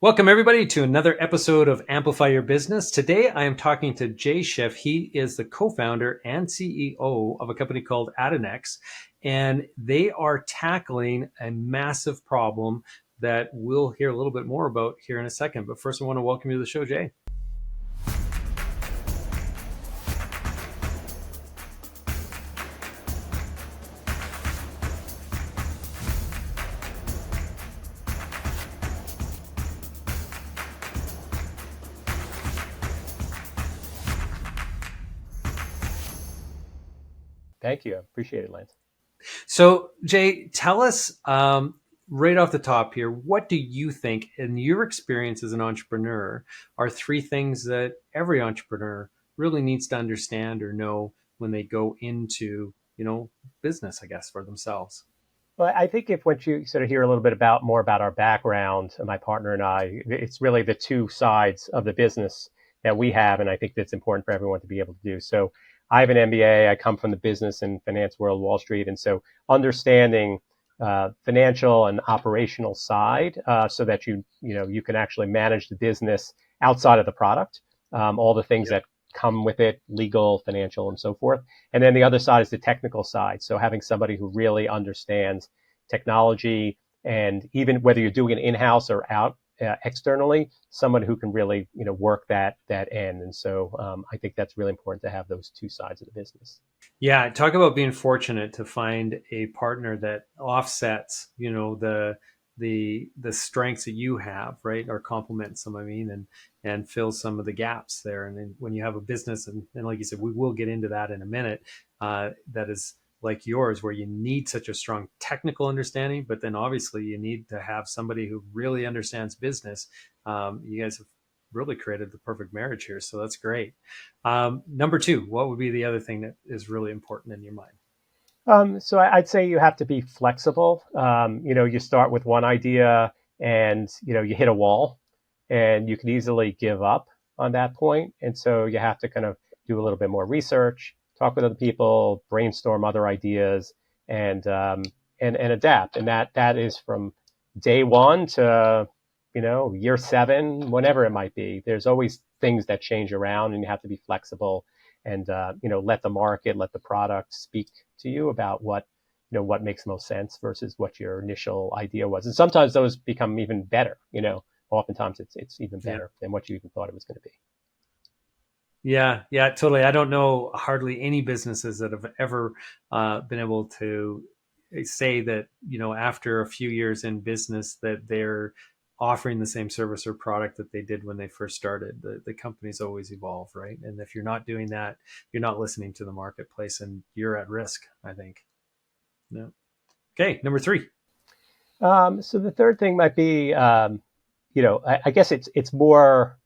Welcome, everybody, to another episode of Amplify Your Business. Today, I am talking to Jay Schiff. He is the co-founder and CEO of a company called Addinex, and they are tackling a massive problem that we'll hear a little bit more about here in a second. But first, I want to welcome you to the show, Jay. Thank you. I appreciate it, Lance. So, Jay, tell us right off the top here, what do you think, in your experience as an entrepreneur, are three things that every entrepreneur really needs to understand or know when they go into, business, I guess, for themselves? Well, I think if once you sort of hear a little bit more about our background, my partner and I, it's really the two sides of the business that we have, and I think that's important for everyone to be able to do. So I have an MBA. I come from the business and finance world, Wall Street, and so understanding financial and operational side, so that you can actually manage the business outside of the product, all the things that come with it, legal, financial, and so forth. And then the other side is the technical side. So having somebody who really understands technology, and even whether you're doing it in-house or out externally, someone who can really work that end. And so I think that's really important to have those two sides of the business. Yeah, talk about being fortunate to find a partner that offsets, the strengths that you have, right, or complements them. I mean, and fills some of the gaps there. And then when you have a business, and like you said, we will get into that in a minute. That is like yours, where you need such a strong technical understanding, but then obviously you need to have somebody who really understands business. You guys have really created the perfect marriage here, so that's great. Number two, what would be the other thing that is really important in your mind? So I'd say you have to be flexible. You start with one idea and you hit a wall, and you can easily give up on that point. And so you have to kind of do a little bit more research, talk with other people, brainstorm other ideas, and and adapt. And that is from day one to year seven, whenever it might be. There's always things that change around, and you have to be flexible and let the market, let the product speak to you about what makes most sense versus what your initial idea was. And sometimes those become even better. Oftentimes it's even better than what you even thought it was going to be. Yeah, totally. I don't know hardly any businesses that have ever been able to say that, after a few years in business, that they're offering the same service or product that they did when they first started. The companies always evolve, right? And if you're not doing that, you're not listening to the marketplace, and you're at risk, I think. Yeah. Okay, number three. So the third thing might be, I guess it's more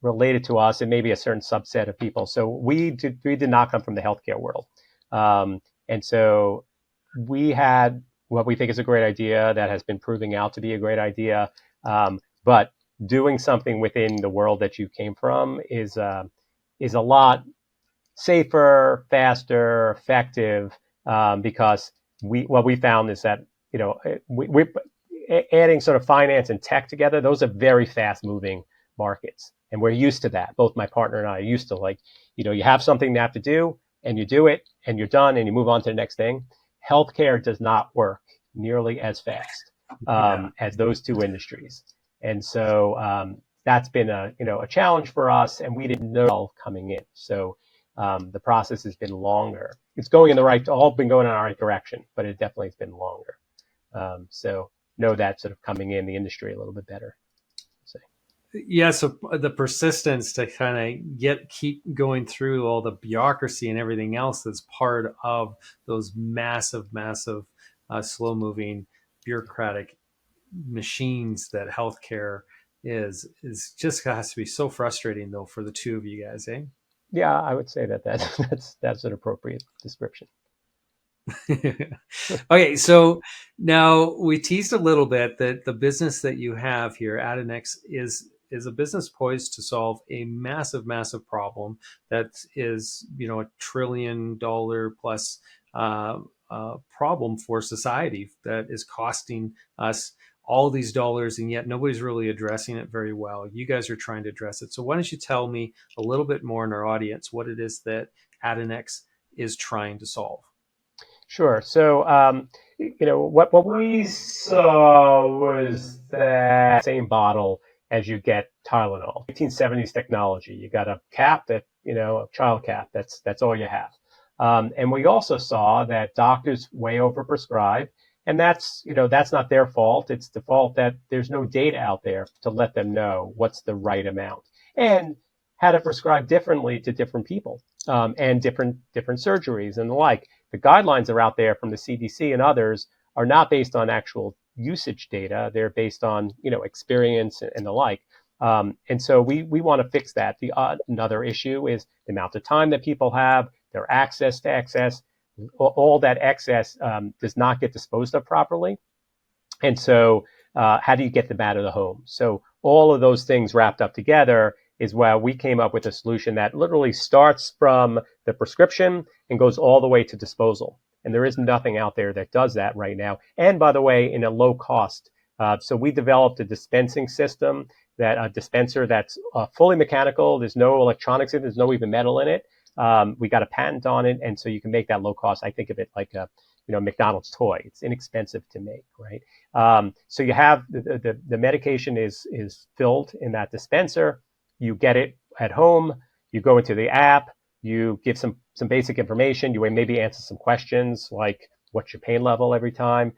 related to us and maybe a certain subset of people. So we did not come from the healthcare world, and so we had what we think is a great idea that has been proving out to be a great idea. But doing something within the world that you came from is a lot safer, faster, effective, because what we found is that we adding sort of finance and tech together. Those are very fast moving markets, and we're used to that. Both my partner and I are used to, like, you have something you have to do, and you do it, and you're done, and you move on to the next thing. Healthcare does not work nearly as fast as those two industries, and so that's been a challenge for us, and we didn't know coming in. So the process has been longer. It's going in all been going in the right direction, but it definitely has been longer. So know that sort of coming in the industry a little bit better. Yeah, so the persistence to kind of keep going through all the bureaucracy and everything else that's part of those massive, slow moving bureaucratic machines that healthcare is just has to be so frustrating, though, for the two of you guys, eh? Yeah, I would say that's an appropriate description. Okay, so now we teased a little bit that the business that you have here, Addinex, is a business poised to solve a massive problem that is, $1 trillion plus problem for society that is costing us all these dollars, and yet nobody's really addressing it very well. You guys are trying to address it. So why don't you tell me a little bit more in our audience what it is that Addinex is trying to solve? Sure. So, what we saw was that same bottle as you get Tylenol, 1970s technology. You got a cap that, a child cap. That's all you have. And we also saw that doctors way overprescribe, and that's not their fault. It's the fault that there's no data out there to let them know what's the right amount and how to prescribe differently to different people, and different surgeries and the like. The guidelines are out there from the CDC and others are not based on actual usage data. They're based on, experience and the like. And so we want to fix that. Another issue is the amount of time that people have, their access to excess. All that excess does not get disposed of properly. And so how do you get them out of the home? So all of those things wrapped up together is why we came up with a solution that literally starts from the prescription and goes all the way to disposal. And there is nothing out there that does that right now. And by the way, in a low cost. So we developed a dispensing system, that a dispenser that's fully mechanical. There's no electronics in it. There's no even metal in it. We got a patent on it. And so you can make that low cost. I think of it like a McDonald's toy. It's inexpensive to make, right? So you have the medication is filled in that dispenser. You get it at home. You go into the app. You give some basic information. You maybe answer some questions like what's your pain level every time.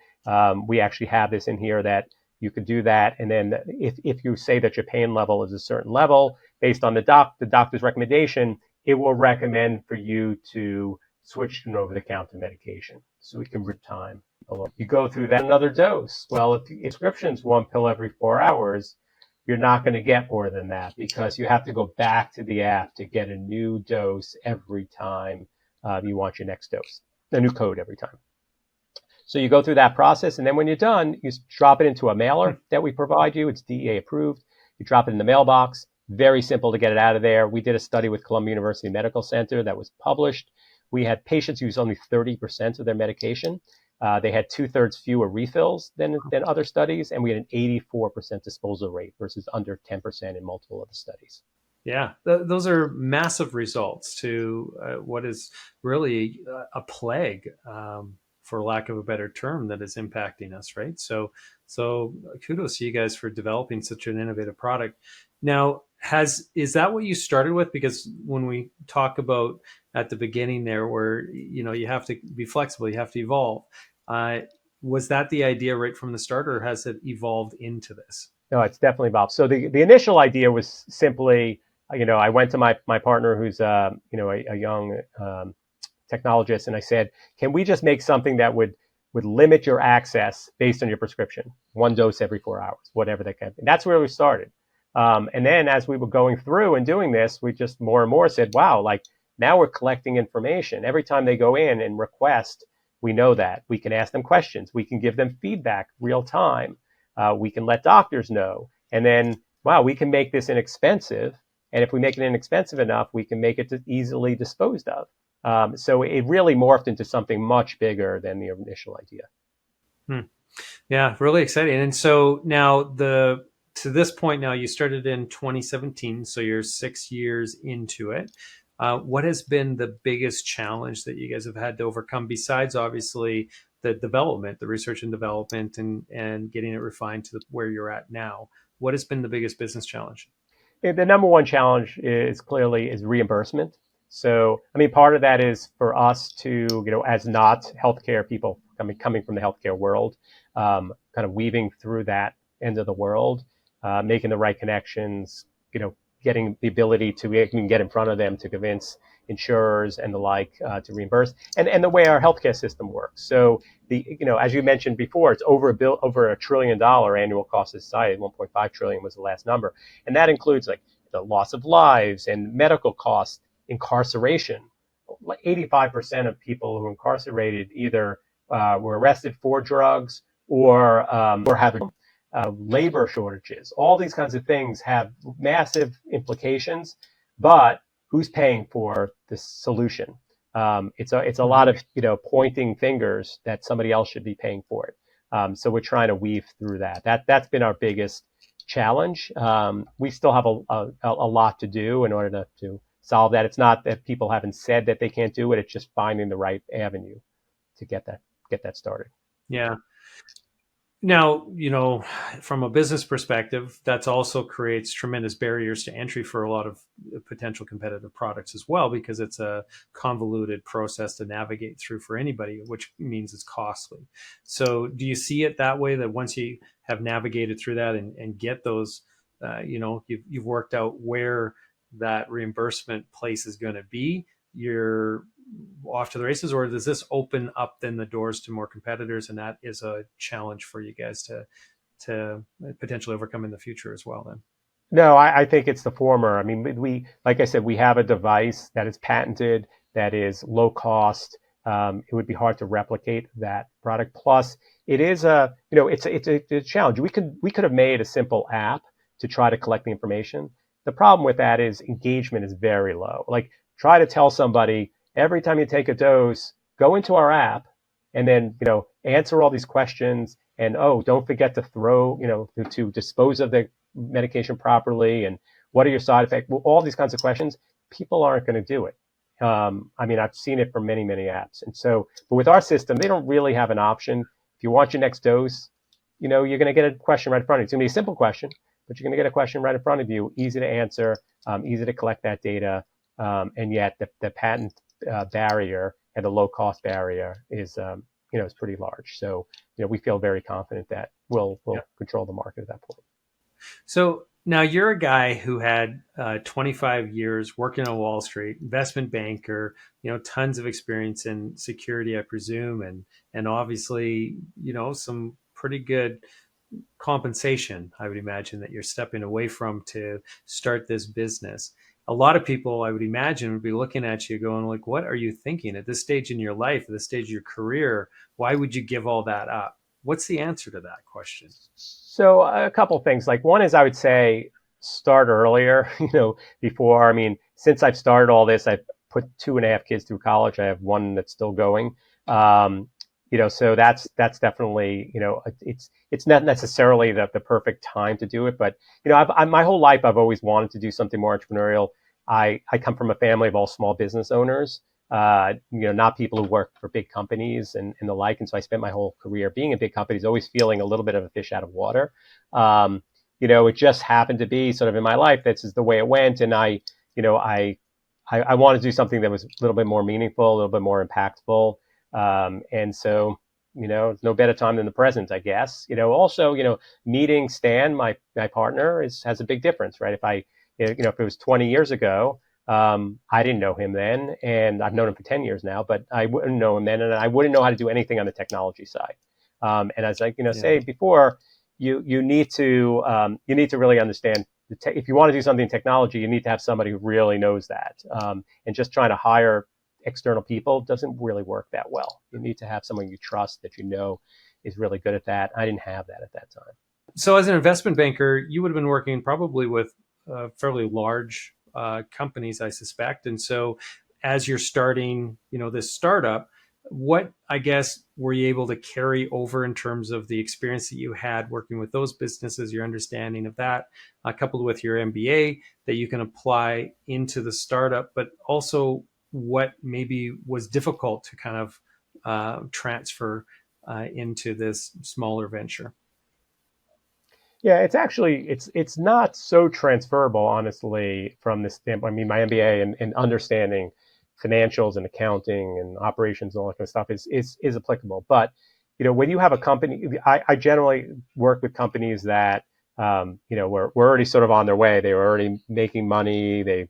We actually have this in here that you could do that. And then if you say that your pain level is a certain level based on the doctor's recommendation, it will recommend for you to switch to an over-the-counter medication so we can reduce time. You go through that another dose. Well, if the prescription's 1 pill every 4 hours, you're not going to get more than that because you have to go back to the app to get a new dose every time you want your next dose, a new code every time. So you go through that process, and then when you're done, you drop it into a mailer that we provide you. It's DEA approved. You drop it in the mailbox. Very simple to get it out of there. We did a study with Columbia University Medical Center that was published. We had patients use only 30% of their medication. They had 2/3 fewer refills than other studies, and we had an 84% disposal rate versus under 10% in multiple other studies. Yeah, those are massive results to what is really a plague, for lack of a better term, that is impacting us, right? So kudos to you guys for developing such an innovative product. Now, is that what you started with? Because when we talk about at the beginning there, where you have to be flexible, you have to evolve. Was that the idea right from the start, or has it evolved into this? No, it's definitely evolved. So the initial idea was simply, I went to my partner who's a young technologist, and I said, can we just make something that would limit your access based on your prescription, 1 dose every 4 hours, whatever that can be. That's where we started. And then as we were going through and doing this, we just more and more said, wow, like now we're collecting information. Every time they go in and request, we know that. We can ask them questions. We can give them feedback real time. We can let doctors know. And then, wow, we can make this inexpensive. And if we make it inexpensive enough, we can make it easily disposed of. So it really morphed into something much bigger than the initial idea. Yeah, really exciting. And so now to this point now, you started in 2017, so you're 6 years into it. What has been the biggest challenge that you guys have had to overcome, besides obviously the development, the research and development, and getting it refined to where you're at now? What has been the biggest business challenge? The number one challenge is clearly reimbursement. So, I mean, part of that is for us to, as not healthcare people coming from the healthcare world, kind of weaving through that end of the world, making the right connections, getting the ability to even get in front of them to convince insurers and the like to reimburse, and the way our healthcare system works. So as you mentioned before, it's over $1 trillion annual cost of society. 1.5 trillion was the last number, and that includes like the loss of lives and medical costs, incarceration. Like 85% of people who are incarcerated either were arrested for drugs or having labor shortages. All these kinds of things have massive implications, but who's paying for the solution? It's a lot of pointing fingers that somebody else should be paying for it. So we're trying to weave through that. That's been our biggest challenge. We still have a lot to do in order to solve that. It's not that people haven't said that they can't do it. It's just finding the right avenue to get that started. Yeah. Now, from a business perspective, that's also creates tremendous barriers to entry for a lot of potential competitive products as well, because it's a convoluted process to navigate through for anybody, which means it's costly. So, do you see it that way, that once you have navigated through that and get those, you've worked out where that reimbursement place is going to be, you're off to the races, or does this open up then the doors to more competitors, and that is a challenge for you guys to potentially overcome in the future as well then? No, I think it's the former. I mean, like I said, we have a device that is patented, that is low cost. It would be hard to replicate that product. Plus, it is it's a challenge. We could have made a simple app to try to collect the information. The problem with that is engagement is very low. Like, try to tell somebody every time you take a dose, go into our app and then answer all these questions, and oh, don't forget to throw to dispose of the medication properly, and what are your side effects? Well, all these kinds of questions, people aren't going to do it. I mean, I've seen it from many, many apps. And so, but with our system, they don't really have an option. If you want your next dose, you're going to get a question right in front of you. It's going to be a simple question, but you're going to get a question right in front of you, easy to answer, easy to collect that data. And yet the patent barrier and the low cost barrier is pretty large. So, we feel very confident that we'll Yeah. control the market at that point. So now you're a guy who had 25 years working on Wall Street, investment banker, tons of experience in security, I presume, and obviously, some pretty good compensation, I would imagine, that you're stepping away from to start this business. A lot of people, I would imagine, would be looking at you going like, what are you thinking at this stage in your life, at this stage of your career? Why would you give all that up? What's the answer to that question? So a couple of things. Like, one is, I would say, start earlier. Before. I mean, since I've started all this, I've put 2.5 kids through college. I have one that's still going. So that's definitely, it's not necessarily the perfect time to do it, but my whole life I've always wanted to do something more entrepreneurial. I come from a family of all small business owners. Not people who work for big companies and the like. And so I spent my whole career being in big companies, always feeling a little bit of a fish out of water. It just happened to be sort of in my life, this is the way it went. And I wanted to do something that was a little bit more meaningful, a little bit more impactful. And so, it's no better time than the present, I guess. Also, meeting Stan, my partner, has a big difference, right? If it was 20 years ago, I didn't know him then, and I've known him for 10 years now, but I wouldn't know him then, and I wouldn't know how to do anything on the technology side. And as I Yeah. say before, you need to really understand if you want to do something in technology, you need to have somebody who really knows that. And just trying to hire external people doesn't really work that well. You need to have someone you trust that is really good at that. I didn't have that at that time. So, as an investment banker, you would have been working probably with fairly large companies, I suspect. And so, as you're starting, this startup, what, I guess, were you able to carry over in terms of the experience that you had working with those businesses, your understanding of that, coupled with your MBA, that you can apply into the startup, but also what maybe was difficult to kind of transfer into this smaller venture? Yeah, it's not so transferable, honestly, from this standpoint. I mean, my MBA and understanding financials and accounting and operations and all that kind of stuff is applicable. But when you have a company, I generally work with companies that were already sort of on their way. They were already making money. They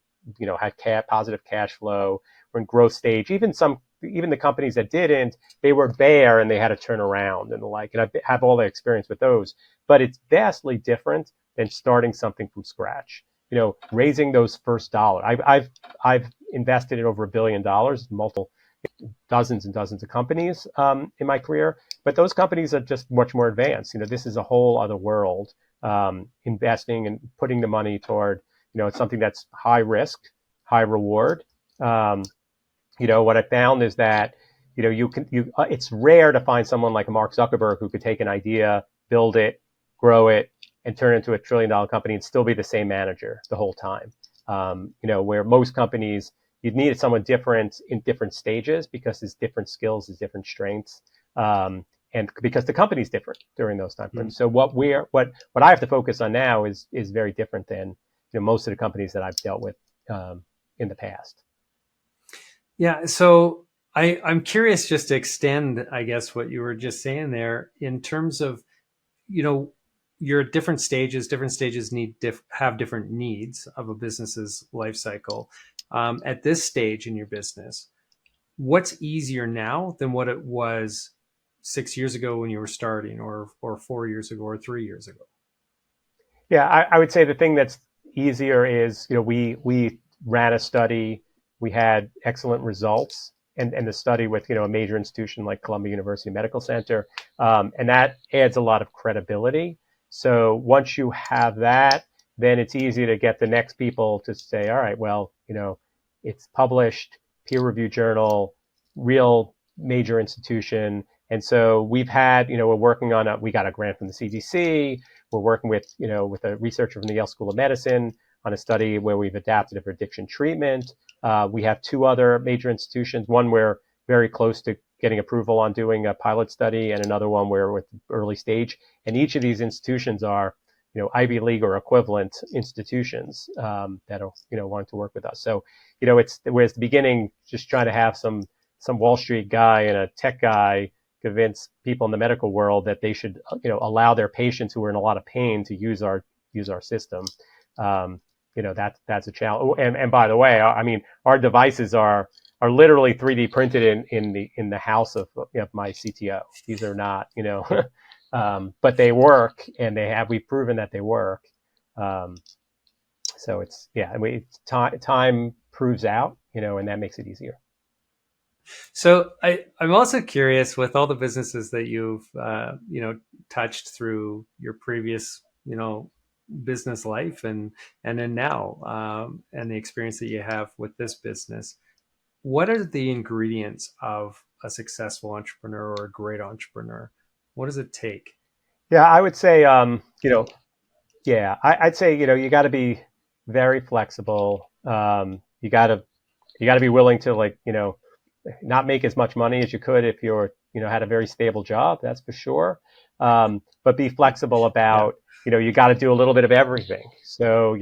had positive cash flow. Were in growth stage. Even the companies that didn't, they were there and they had to turn around and the like. And I have all the experience with those. But it's vastly different than starting something from scratch. Raising those first dollar. I've invested in over $1 billion, multiple dozens and dozens of companies in my career. But those companies are just much more advanced. This is a whole other world. Investing and putting the money toward it's something that's high risk, high reward. What I found is that it's rare to find someone like Mark Zuckerberg who could take an idea, build it, grow it, and turn it into $1 trillion company and still be the same manager the whole time. Where most companies, you'd need someone different in different stages because there's different skills, there's different strengths, and because the company's different during those time frames. So what I have to focus on now is very different than most of the companies that I've dealt with in the past. Yeah. So I'm curious just to extend, I guess, what you were just saying there in terms of, you know, your different stages. Different stages have different needs of a business's life cycle. At this stage in your business, what's easier now than what it was 6 years ago when you were starting, or 4 years ago, or 3 years ago? Yeah, I would say the thing that's easier is, we ran a study, we had excellent results, and the study with, a major institution like Columbia University Medical Center, and that adds a lot of credibility. So once you have that, then it's easy to get the next people to say, all right, well, it's published, peer-reviewed journal, real major institution. And so we've had, we're working on we got a grant from the CDC. We're working with a researcher from the Yale School of Medicine on a study where we've adapted it for addiction treatment. We have two other major institutions. One we're very close to getting approval on doing a pilot study, and another one where we're at the early stage. And each of these institutions are, Ivy League or equivalent institutions that are, wanting to work with us. So, whereas the beginning, just trying to have some Wall Street guy and a tech guy convince people in the medical world that they should, allow their patients who are in a lot of pain to use our system. That's a challenge. Oh, and by the way, I mean, our devices are literally 3D printed in the house of my CTO. These are not, but they work, and we've proven that they work. So time proves out, and that makes it easier. So I'm also curious, with all the businesses that you've touched through your previous business life, and then now, and the experience that you have with this business, what are the ingredients of a successful entrepreneur or a great entrepreneur? What does it take? Yeah, I would say, I'd say, you got to be very flexible. You got to be willing to, not make as much money as you could if you're, had a very stable job, that's for sure. But be flexible about, you got to do a little bit of everything. So,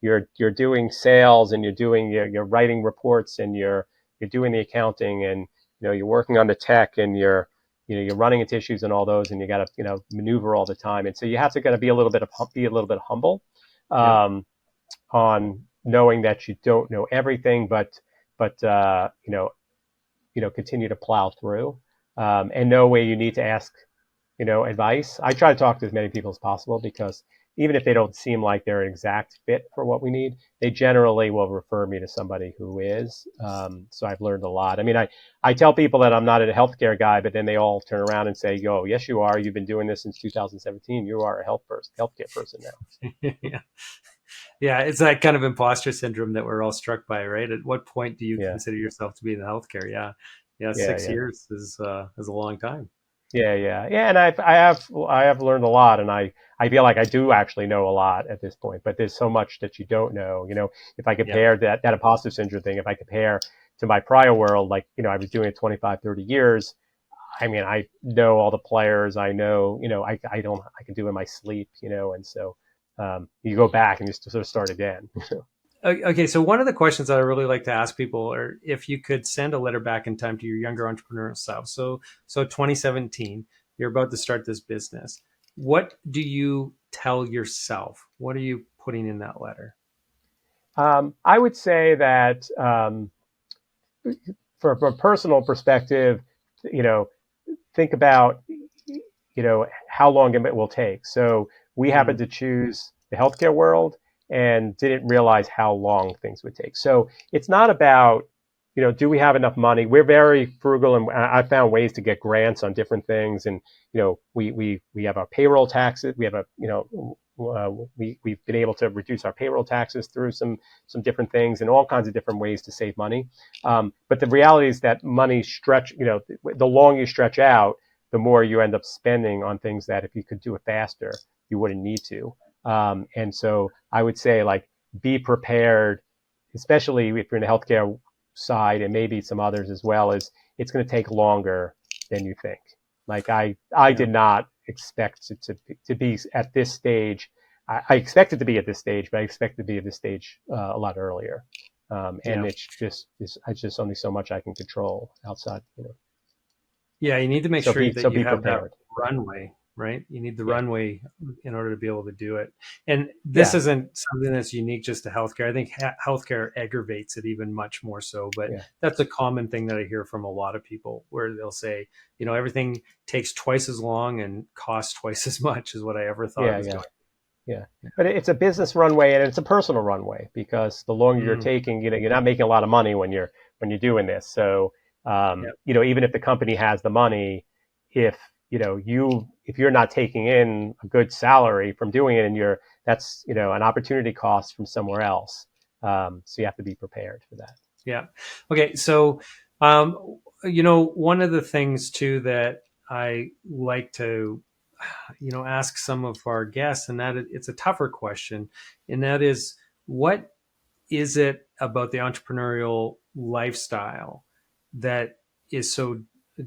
you're doing sales, and you're writing reports, and you're doing the accounting, and, you're working on the tech, and you're running into issues and all those, and you got to, maneuver all the time. And so you have to kind of be a little bit humble, on knowing that you don't know everything, but continue to plow through, and know where you need to ask, advice. I try to talk to as many people as possible, because even if they don't seem like they're an exact fit for what we need, they generally will refer me to somebody who is. So I've learned a lot. I mean, I tell people that I'm not a healthcare guy, but then they all turn around and say, "Yo, yes, you are. You've been doing this since 2017. You are a healthcare person now." Yeah. Yeah, it's that kind of imposter syndrome that we're all struck by, right? At what point do you Yeah, consider yourself to be in the healthcare? Yeah, yeah, yeah, 6 years is a long time. yeah. And I have learned a lot, and I feel like I do actually know a lot at this point. But there's so much that you don't know. If I Yeah, compare that imposter syndrome thing, if I compare to my prior world, I was doing it 25, 30 years. I mean, I know all the players. I know, I can do it in my sleep, and so you go back and you sort of start again. okay, so one of the questions that I really like to ask people are if you could send a letter back in time to your younger entrepreneurial self. So 2017, you're about to start this business. What do you tell yourself? What are you putting in that letter? I would say that, from a personal perspective, you know, think about, how long it will take. So we happened Mm, to choose the healthcare world and didn't realize how long things would take. So it's not about, do we have enough money? We're very frugal, and I found ways to get grants on different things. And we have our payroll taxes. We have we've been able to reduce our payroll taxes through some different things and all kinds of different ways to save money. But the reality is that money stretch. The longer you stretch out, the more you end up spending on things that if you could do it faster, you wouldn't need to. And so I would say, like, be prepared, especially if you're in the healthcare side and maybe some others as well, is it's going to take longer than you think. Like I Yeah. did not expect it to be at this stage. I expected to be at this stage, but I expect to be at this stage a lot earlier. And Yeah. it's just only so much I can control outside. Yeah, you need to make So sure that you be have that prepared. runway, right? You need the Yeah, runway in order to be able to do it. And this yeah, isn't something that's unique just to healthcare. I think healthcare aggravates it even much more so. But yeah, that's a common thing that I hear from a lot of people where they'll say, everything takes twice as long and costs twice as much as what I ever thought it yeah, was yeah. going. Yeah, but it's a business runway and it's a personal runway because the longer you're Mm, taking, you're not making a lot of money when you're doing this. So, yeah, even if the company has the money, if if you're not taking in a good salary from doing it, and that's an opportunity cost from somewhere else. So you have to be prepared for that. yeah. Okay, so one of the things too that I like to ask some of our guests, and it's a tougher question, and that is, what is it about the entrepreneurial lifestyle that is so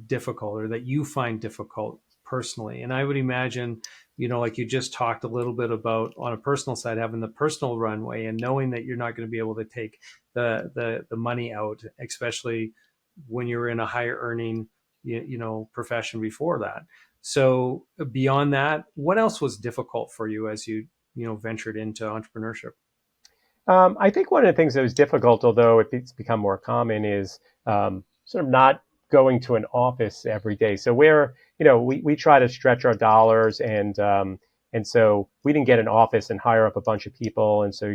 difficult, or that you find difficult personally? And I would imagine, like you just talked a little bit about on a personal side, having the personal runway and knowing that you're not going to be able to take the money out, especially when you're in a higher earning profession before that. So beyond that, what else was difficult for you as you ventured into entrepreneurship? I think one of the things that was difficult, although it's become more common, is sort of not going to an office every day. So we try to stretch our dollars, and so we didn't get an office and hire up a bunch of people, and so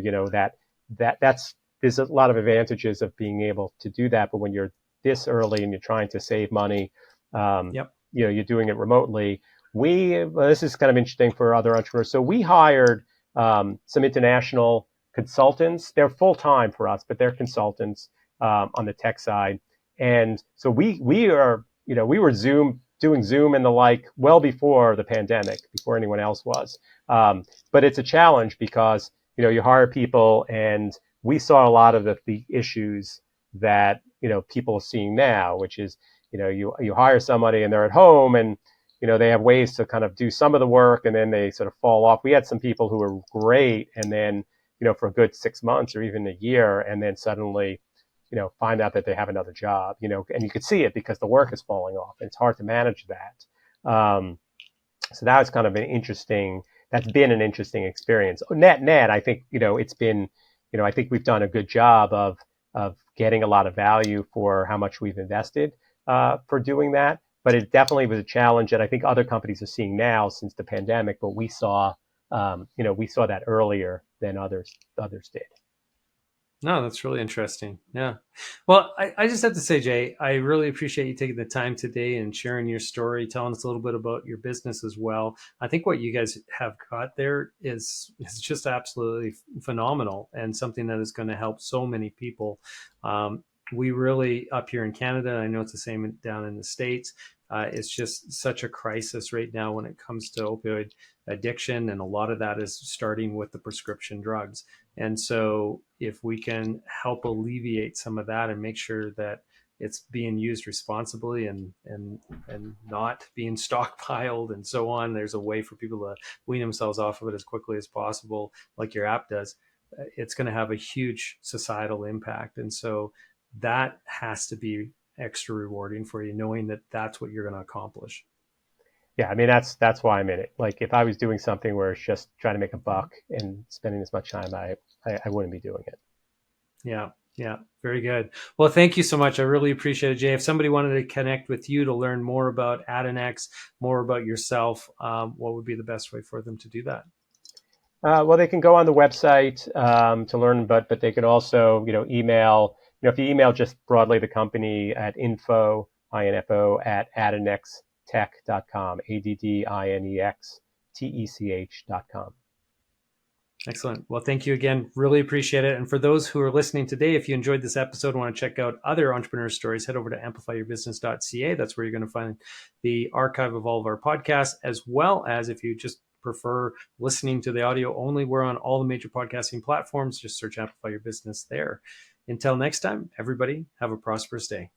that's there's a lot of advantages of being able to do that. But when you're this early and you're trying to save money, um, Yep. you're doing it remotely. This is kind of interesting for other entrepreneurs. So we hired some international consultants. They're full time for us, but they're consultants on the tech side. And so we were doing Zoom and the like well before the pandemic, before anyone else was. But it's a challenge because you hire people, and we saw a lot of the issues that people are seeing now, which is you hire somebody and they're at home, and they have ways to kind of do some of the work, and then they sort of fall off. We had some people who were great, and then for a good 6 months or even a year, and then suddenly, find out that they have another job, and you could see it because the work is falling off. And it's hard to manage that. So that was kind of that's been an interesting experience. Net, I think, I think we've done a good job of getting a lot of value for how much we've invested for doing that. But it definitely was a challenge that I think other companies are seeing now since the pandemic, but we saw that earlier than others did. No, that's really interesting. Yeah. Well, I just have to say, Jay, I really appreciate you taking the time today and sharing your story, telling us a little bit about your business as well. I think what you guys have got there is just absolutely phenomenal, and something that is going to help so many people. We really, up here in Canada, I know it's the same down in the States. It's just such a crisis right now when it comes to opioid addiction, and a lot of that is starting with the prescription drugs. And so, if we can help alleviate some of that and make sure that it's being used responsibly, and not being stockpiled and so on, there's a way for people to wean themselves off of it as quickly as possible, like your app does. It's going to have a huge societal impact, and so that has to be extra rewarding for you, knowing that that's what you're going to accomplish. Yeah, I mean that's why I'm in it. Like if I was doing something where it's just trying to make a buck and spending as much time, I wouldn't be doing it. Yeah. Yeah. Very good. Well, thank you so much. I really appreciate it, Jay. If somebody wanted to connect with you to learn more about Addinex, more about yourself, what would be the best way for them to do that? Well, they can go on the website to learn, but they can also email if you email just broadly the company at info at addinextech.com, addinextech.com. Excellent. Well, thank you again. Really appreciate it. And for those who are listening today, if you enjoyed this episode and want to check out other entrepreneur stories, head over to amplifyyourbusiness.ca. That's where you're going to find the archive of all of our podcasts, as well as if you just prefer listening to the audio only, we're on all the major podcasting platforms. Just search Amplify Your Business there. Until next time, everybody, have a prosperous day.